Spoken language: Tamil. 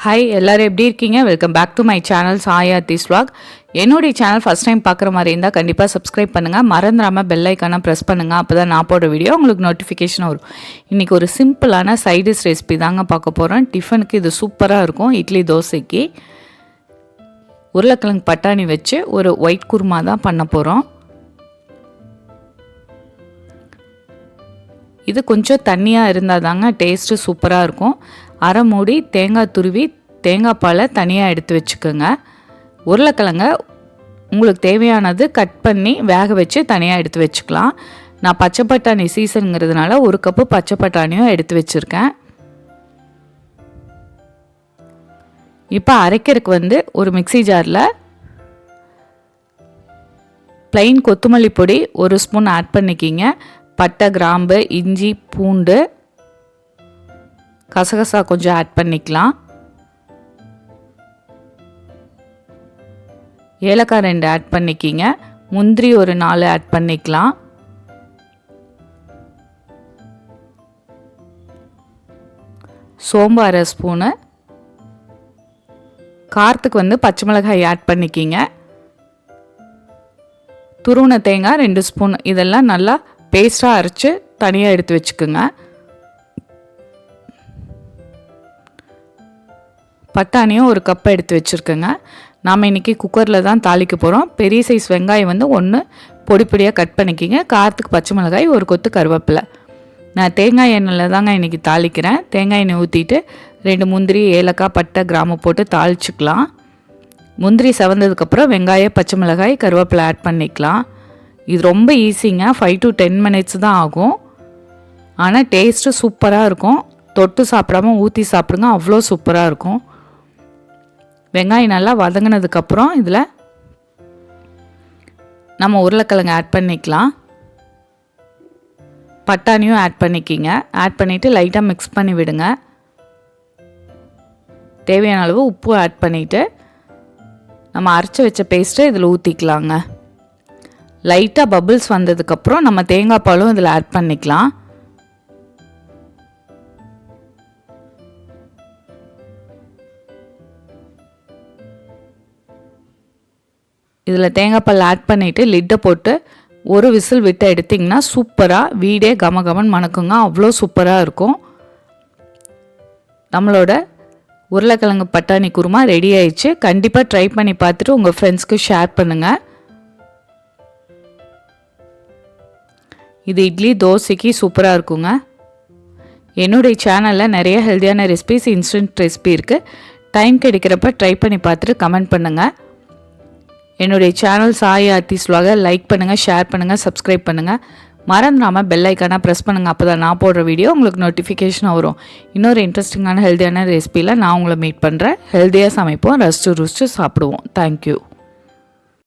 ஹாய் எல்லாரும் எப்படி இருக்கீங்க? Welcome back to my channel சாயாத்திஸ் vlog. என்னுடைய சேனல் ஃபஸ்ட் டைம் பார்க்குற மாதிரி இருந்தால் கண்டிப்பாக சப்ஸ்கிரைப் பண்ணுங்கள். மறந்துடாமல் பெல் ஐக்கானை ப்ரெஸ் பண்ணுங்கள். அப்போ தான் நான் போடுற வீடியோ உங்களுக்கு நோட்டிஃபிகேஷன் வரும். இன்றைக்கி ஒரு சிம்பிளான சைடிஷ் ரெசிபி தாங்க பார்க்க போகிறோம். டிஃபனுக்கு இது சூப்பராக இருக்கும். இட்லி தோசைக்கு உருளைக்கிழங்கு பட்டாணி வச்சு ஒரு ஒயிட் குருமா தான் பண்ண போகிறோம். இது கொஞ்சம் தண்ணியாக இருந்தால் தாங்க டேஸ்ட்டு சூப்பராக இருக்கும். அரை மூடி தேங்காய் துருவி தேங்காய் பாலை தனியாக எடுத்து வச்சுக்கோங்க. உருளைக்கிழங்க உங்களுக்கு தேவையானது கட் பண்ணி வேக வச்சு தனியாக எடுத்து வச்சுக்கலாம். நான் பச்சை பட்டாணி சீசனுங்கிறதுனால ஒரு கப்பு பச்சை பட்டாணியும் எடுத்து வச்சுருக்கேன். இப்போ அரைக்கிறதுக்கு ஒரு மிக்சி ஜாரில் ப்ளைன் கொத்தமல்லி பொடி ஒரு ஸ்பூன் ஆட் பண்ணிக்கிங்க. பட்டை, கிராம்பு, இஞ்சி, பூண்டு, கசகசா கொஞ்சம் ஆட் பண்ணிக்கலாம். ஏலக்காய் 2 ஆட் பண்ணிக்கிங்க. முந்திரி ஒரு 4 ஆட் பண்ணிக்கலாம். சோம்பு அரை ஸ்பூனு. காரத்துக்கு பச்சை மிளகாய் ஆட் பண்ணிக்கிங்க. துருவன தேங்காய் 2 ஸ்பூன். இதெல்லாம் நல்லா பேஸ்ட்டாக அரைச்சி தனியாக எடுத்து வச்சுக்கோங்க. பட்டாணியும் ஒரு கப் எடுத்து வச்சுருக்கோங்க. நாம் இன்றைக்கி குக்கரில் தான் தாளிக்க போகிறோம். பெரிய சைஸ் வெங்காயம் 1 பொடி பொடியாக கட் பண்ணிக்கிங்க. காரத்துக்கு பச்சை மிளகாய், ஒரு கொத்து கருவேப்பிலை. நான் தேங்காய் எண்ணெயில் தாங்க இன்றைக்கி தாளிக்கிறேன். தேங்காய் எண்ணெய் ஊற்றிட்டு 2 முந்திரி, ஏலக்காய், பட்டை, கிராம்பு போட்டு தாளிச்சிக்கலாம். முந்திரி செவந்ததுக்கப்புறம் வெங்காயம், பச்சை மிளகாய், கருவேப்பிலை ஆட் பண்ணிக்கலாம். இது ரொம்ப ஈஸிங்க. 5 to 10 minutes தான் ஆகும். ஆனால் டேஸ்ட்டு சூப்பராக இருக்கும். தொட்டு சாப்பிடாம ஊற்றி சாப்பிடுங்க, அவ்வளோ சூப்பராக இருக்கும். வெங்காயம் நல்லா வதங்கினதுக்கப்புறம் இதில் நம்ம உருளைக்கிழங்கு ஆட் பண்ணிக்கலாம். பட்டாணியும் ஆட் பண்ணிக்கிங்க. ஆட் பண்ணிவிட்டு லைட்டாக மிக்ஸ் பண்ணி விடுங்க. தேவையான அளவு உப்பு ஆட் பண்ணிவிட்டு நம்ம அரைச்சி வச்ச பேஸ்ட்டை இதில் ஊற்றிக்கலாங்க. லைட்டாக பபிள்ஸ் வந்ததுக்கப்புறம் நம்ம தேங்காய் பாலும் இதில் ஆட் பண்ணிக்கலாம். இதில் தேங்காய் பால் ஆட் பண்ணிவிட்டு லிட்டை போட்டு ஒரு விசில் விட்டு எடுத்திங்கன்னா சூப்பராக வீடே கமகமன் மணக்குங்க. அவ்வளோ சூப்பராக இருக்கும். நம்மளோட உருளைக்கிழங்கு பட்டாணி குருமா ரெடி ஆயிடுச்சு. கண்டிப்பாக ட்ரை பண்ணி பார்த்துட்டு உங்கள் ஃப்ரெண்ட்ஸ்க்கு ஷேர் பண்ணுங்கள். இது இட்லி தோசைக்கு சூப்பராக இருக்குங்க. என்னுடைய சேனலில் நிறைய ஹெல்த்தியான ரெசிபிஸ், இன்ஸ்டன்ட் ரெசிபி இருக்குது. டைம் கிடைக்கிறப்ப ட்ரை பண்ணி பார்த்துட்டு கமெண்ட் பண்ணுங்கள். என்னுடைய சேனல் சாயாத்திஸ் vlog லைக் பண்ணுங்கள், ஷேர் பண்ணுங்கள், சப்ஸ்கிரைப் பண்ணுங்கள். மறந்துடாமல் பெல் ஐக்கானை ப்ரெஸ் பண்ணுங்கள். அப்போ தான் நான் போடுற வீடியோ உங்களுக்கு நோட்டிஃபிகேஷன் வரும். இன்னொரு இன்ட்ரெஸ்டிங்கான ஹெல்த்தியான ரெசிபியில் நான் உங்களை மீட் பண்ணுறேன். ஹெல்த்தியாக சமைப்போம், ரசிச்சு ருசிச்சு சாப்பிடுவோம். தேங்க்யூ.